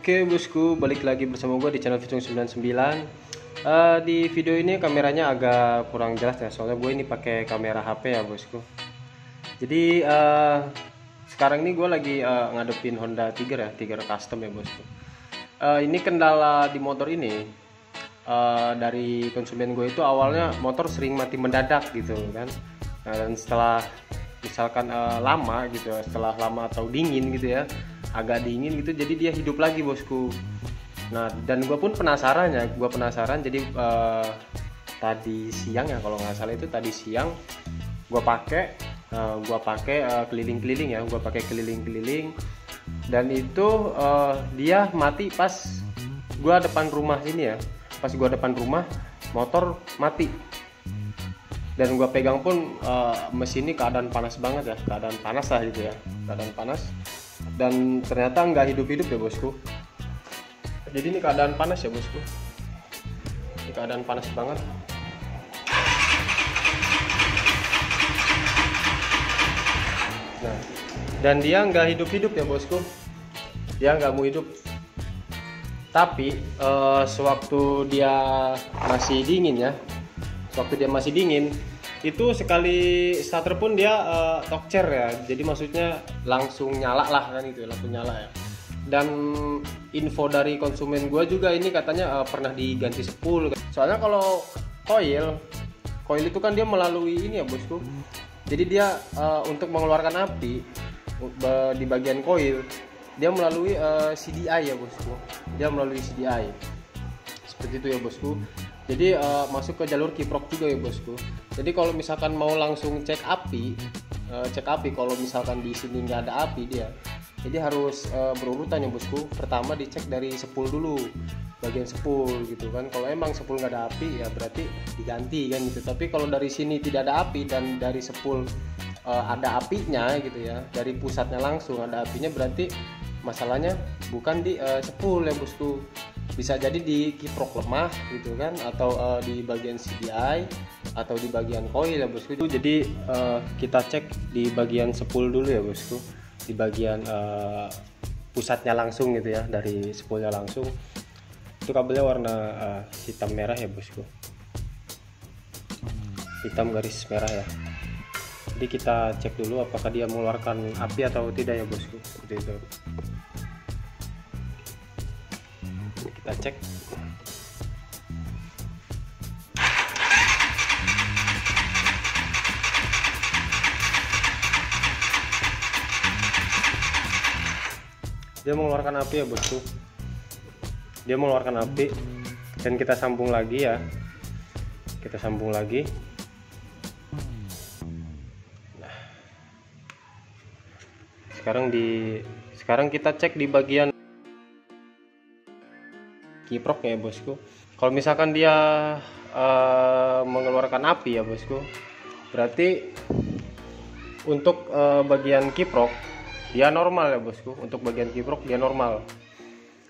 Oke bosku, balik lagi bersama gue di channel Vitung 99. Di video ini kameranya agak kurang jelas ya, soalnya gue ini pakai kamera HP ya bosku. Jadi sekarang ini gue lagi ngadepin Honda Tiger ya, Tiger custom ya bosku. Ini kendala di motor ini dari konsumen gue itu awalnya motor sering mati mendadak gitu kan. Dan setelah misalkan lama gitu ya, setelah lama atau dingin gitu ya, agak dingin gitu, jadi dia hidup lagi bosku. Nah, dan gue pun penasaran ya, jadi tadi siang ya kalau nggak salah itu tadi siang gue pakai keliling-keliling ya, gue pakai keliling-keliling, dan itu dia mati pas gue depan rumah sini ya, pas gue depan rumah motor mati. Dan gue pegang pun mesin ini keadaan panas banget ya, keadaan panas lah gitu ya, keadaan panas. Dan ternyata nggak hidup-hidup ya bosku. Jadi ini keadaan panas ya bosku, ini keadaan panas banget. Nah, dan dia nggak hidup-hidup ya bosku, dia nggak mau hidup. Tapi sewaktu dia masih dingin ya, itu sekali starter pun dia tokcer ya, jadi maksudnya langsung nyala lah kan gitu, langsung nyala ya. Dan info dari konsumen gue juga ini katanya pernah diganti spool. Soalnya kalau coil itu kan dia melalui ini ya bosku, jadi dia untuk mengeluarkan api di bagian coil dia melalui CDI ya bosku, dia melalui CDI seperti itu ya bosku. Jadi masuk ke jalur kiprok juga ya bosku. Jadi kalau misalkan mau langsung cek api kalau misalkan di sini nggak ada api dia, jadi harus berurutan ya bosku. Pertama dicek dari spool dulu, bagian spool gitu kan. Kalau emang spool nggak ada api ya berarti diganti kan gitu. Tapi kalau dari sini tidak ada api dan dari spool ada apinya gitu ya, dari pusatnya langsung ada apinya, berarti masalahnya bukan di spool ya bosku. Bisa jadi di kiprok lemah gitu kan, atau di bagian CDI atau di bagian coil ya bosku. Jadi kita cek di bagian spool dulu ya bosku, di bagian pusatnya langsung gitu ya, dari spoolnya langsung. Itu kabelnya warna hitam merah ya bosku, hitam garis merah ya. Jadi kita cek dulu apakah dia mengeluarkan api atau tidak ya bosku, seperti itu. Kita cek. Dia mengeluarkan api ya bosku, dia mengeluarkan api. Dan kita sambung lagi ya, kita sambung lagi. Nah, sekarang kita cek di bagian kiprok ya bosku. Kalau misalkan dia mengeluarkan api ya bosku, berarti untuk bagian kiprok dia normal ya bosku. Untuk bagian kiprok dia normal.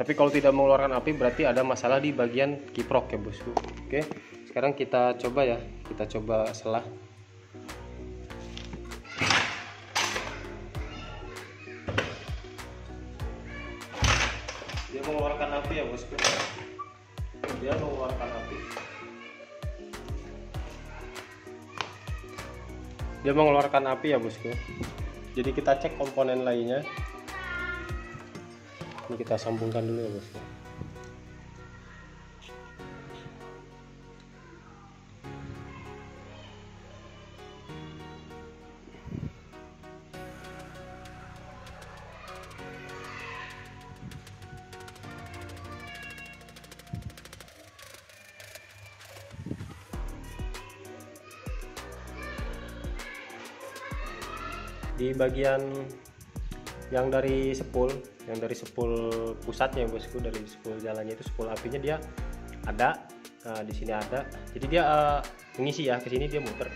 Tapi kalau tidak mengeluarkan api berarti ada masalah di bagian kiprok ya bosku. Oke, sekarang kita coba ya, kita coba selah. Dia mengeluarkan api ya bosku, dia mengeluarkan api, dia mengeluarkan api ya bosku. Jadi kita cek komponen lainnya. Ini kita sambungkan dulu ya bosku. Di bagian yang dari spool pusatnya ya bosku, dari spool jalannya itu, spool apinya dia ada. Nah, di sini ada. Jadi dia mengisi ya, ke sini dia muter.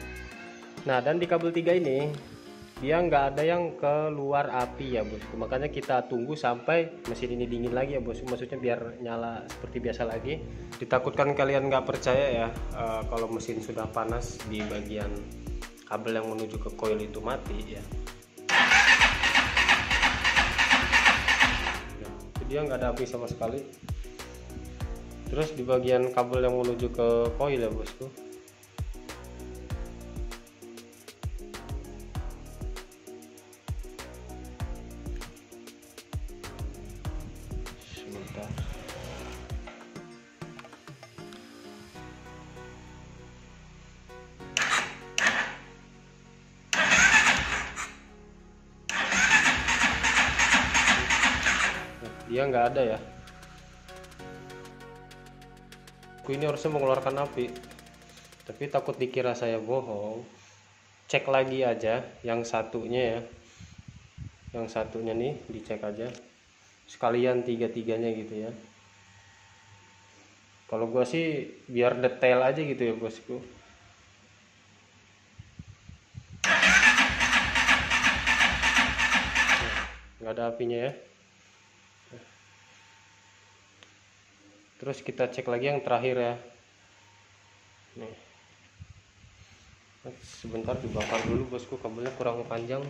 Nah, dan di kabel 3 ini dia nggak ada yang keluar api ya bosku. Makanya kita tunggu sampai mesin ini dingin lagi ya bosku, maksudnya biar nyala seperti biasa lagi. Ditakutkan kalian nggak percaya ya, kalau mesin sudah panas di bagian kabel yang menuju ke coil itu mati ya. dia nggak ada api sama sekali. Terus di bagian kabel yang menuju ke koil ya bosku, sebentar. Dia nggak ada ya. Ini harusnya mengeluarkan api, tapi takut dikira saya bohong. Cek lagi aja yang satunya ya, yang satunya nih dicek aja sekalian tiga-tiganya gitu ya. Kalau gua sih biar detail aja gitu ya bosku. Nggak ada apinya ya. Terus kita cek lagi yang terakhir ya. Nih. Sebentar dibakar dulu bosku, kabelnya kurang panjang.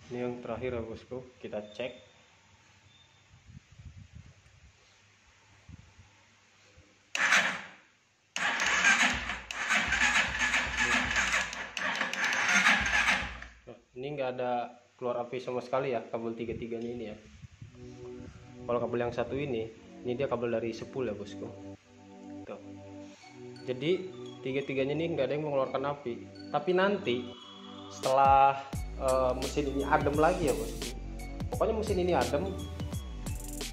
Ini yang terakhir ya bosku, kita cek. Ini nggak ada keluar api sama sekali ya kabel tiga-tiganya ini ya. Kalau kabel yang satu ini dia kabel dari sepul ya bosku. Tuh. Jadi tiga-tiganya ini nggak ada yang mengeluarkan api. Tapi nanti setelah mesin ini adem lagi ya bosku. Pokoknya mesin ini adem.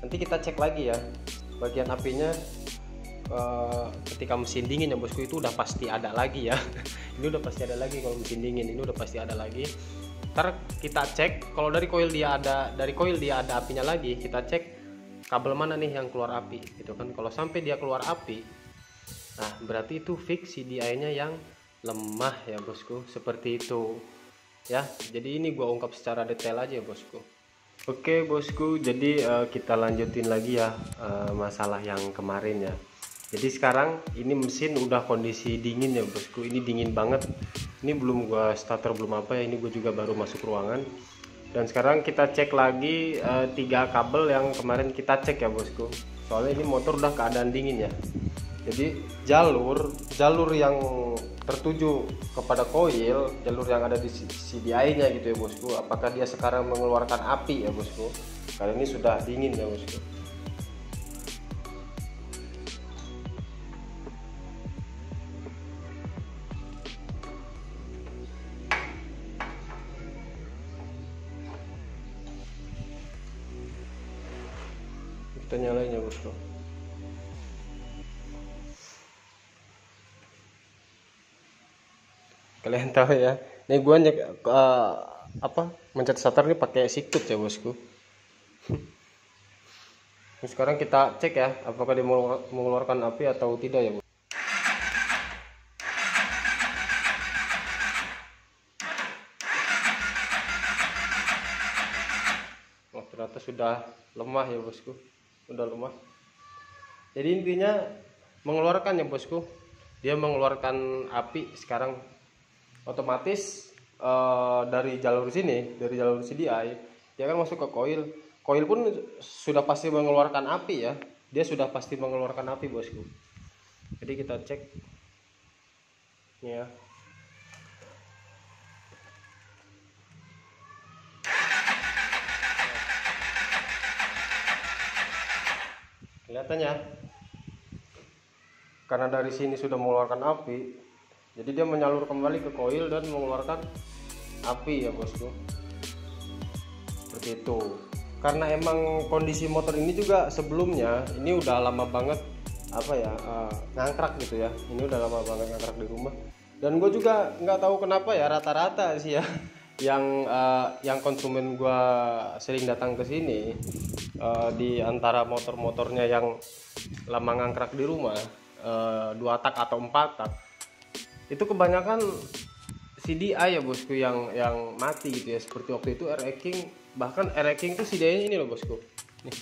Nanti kita cek lagi ya bagian apinya. Ketika mesin dingin ya bosku itu udah pasti ada lagi ya. Ini udah pasti ada lagi kalau mesin dingin, ini udah pasti ada lagi. Ntar kita cek kalau dari koil dia ada apinya lagi, kita cek kabel mana nih yang keluar api gitu kan. Kalau sampai dia keluar api, nah berarti itu fix CDI-nya yang lemah ya bosku, seperti itu ya. Jadi ini gua ungkap secara detail aja ya bosku. Oke bosku, jadi kita lanjutin lagi ya masalah yang kemarin ya. Jadi sekarang ini mesin udah kondisi dingin ya bosku, ini dingin banget. Ini belum gua starter belum apa ya, ini gue juga baru masuk ruangan. Dan sekarang kita cek lagi 3 kabel yang kemarin kita cek ya bosku. Soalnya ini motor udah keadaan dingin ya. Jadi jalur yang tertuju kepada koil, jalur yang ada di CDI-nya gitu ya bosku. Apakah dia sekarang mengeluarkan api ya bosku? Karena ini sudah dingin ya bosku. Kita nyalain ya bosku. Kalian tahu ya, nih gua mencet starter nih pakai sikut ya bosku. Nah, sekarang kita cek ya apakah dia mengeluarkan api atau tidak ya bosku. Oh, ternyata sudah lemah ya bosku, udah lemah. Jadi intinya mengeluarkan ya bosku, dia mengeluarkan api sekarang otomatis. Dari jalur sini, dari jalur CDI dia kan masuk ke koil pun sudah pasti mengeluarkan api ya, dia sudah pasti mengeluarkan api bosku. Jadi kita cek ya. Kelihatannya karena dari sini sudah mengeluarkan api, jadi dia menyalur kembali ke koil dan mengeluarkan api ya bosku, seperti itu. Karena emang kondisi motor ini juga sebelumnya ini udah lama banget ngangkrak gitu ya, ini udah lama banget ngangkrak di rumah. Dan gue juga nggak tahu kenapa ya, rata-rata sih ya yang konsumen gue sering datang ke sini, di antara motor-motornya yang lama ngangkrak di rumah, 2 tak atau 4 tak, itu kebanyakan CDI ya bosku yang mati gitu ya, seperti waktu itu RE King. Bahkan RE King tuh CDI-nya ini loh bosku nih.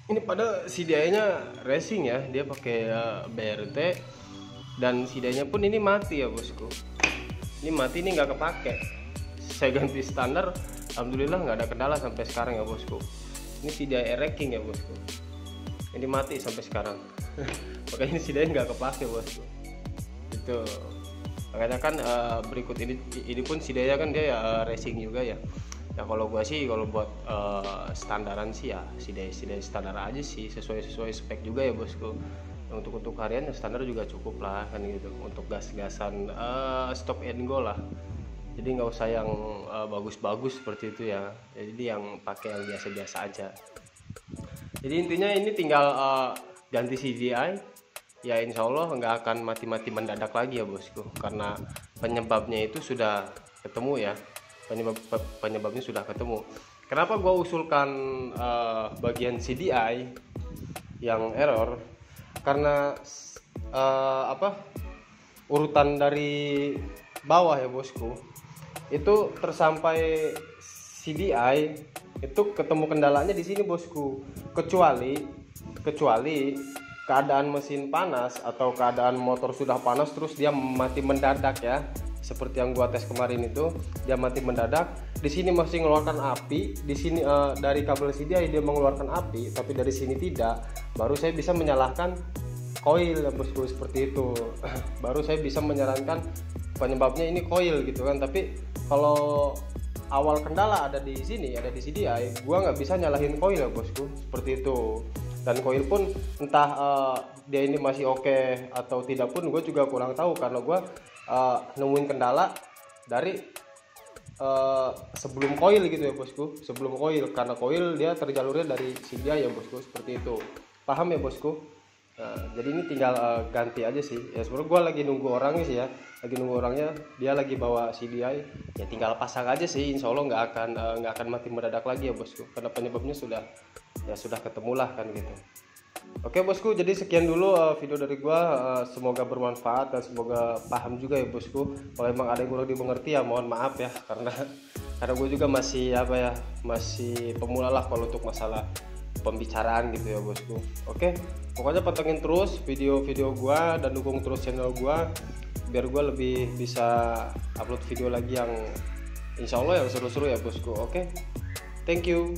Ini pada CDI-nya racing ya, dia pakai BRT, dan CDI-nya pun ini mati ya bosku. Ini mati, ini nggak kepake. Saya ganti standar, alhamdulillah nggak ada kendala sampai sekarang ya bosku. Ini CDI RE King ya bosku. Ini mati sampai sekarang. Makanya ini CDI nggak kepake bosku. Itu makanya kan berikut ini pun CDI kan dia ya racing juga ya. Ya kalau gua sih kalau buat standaran sih ya CDI standar aja sih, sesuai spek juga ya bosku. Untuk harian ya standar juga cukup lah kan gitu. Untuk gas-gasan stop and go lah. Jadi nggak usah yang bagus-bagus seperti itu ya. Jadi yang pakai yang biasa-biasa aja. Jadi intinya ini tinggal ganti CDI. Ya insya Allah nggak akan mati-mati mendadak lagi ya bosku. Karena penyebabnya itu sudah ketemu ya. Penyebabnya sudah ketemu. Kenapa gue usulkan bagian CDI yang error? Karena urutan dari bawah ya bosku, itu tersampai CDI itu ketemu kendalanya di sini bosku. Kecuali keadaan mesin panas atau keadaan motor sudah panas terus dia mati mendadak ya. Seperti yang gua tes kemarin itu, dia mati mendadak. Di sini masih mengeluarkan api, di sini dari kabel CDI dia mengeluarkan api, tapi dari sini tidak. Baru saya bisa menyalahkan koil ya bosku, seperti itu. Baru saya bisa menyarankan penyebabnya ini koil gitu kan. Tapi kalau awal kendala ada di sini, ada di CDI, gua nggak bisa nyalahin koil ya bosku, seperti itu. Dan koil pun entah dia ini masih oke atau tidak pun gue juga kurang tahu, karena gue nemuin kendala dari sebelum koil gitu ya bosku, sebelum koil, karena koil dia terjalurnya dari CDI ya bosku, seperti itu. Paham ya bosku? Jadi ini tinggal ganti aja sih ya. Sebenarnya gue lagi nunggu orangnya sih ya, lagi nunggu orangnya, dia lagi bawa CDI ya, tinggal pasang aja sih. Insya Allah nggak akan mati mendadak lagi ya bosku, karena penyebabnya sudah ketemu lah kan gitu. Oke bosku, jadi sekian dulu video dari gua. Semoga bermanfaat dan semoga paham juga ya bosku. Kalau emang ada yang kurang dimengerti ya mohon maaf ya, karena gue juga masih masih pemula lah kalau untuk masalah pembicaraan gitu ya bosku. Oke, pokoknya pantengin terus video-video gua dan dukung terus channel gua biar gua lebih bisa upload video lagi yang insya Allah yang seru-seru ya bosku. Oke, thank you.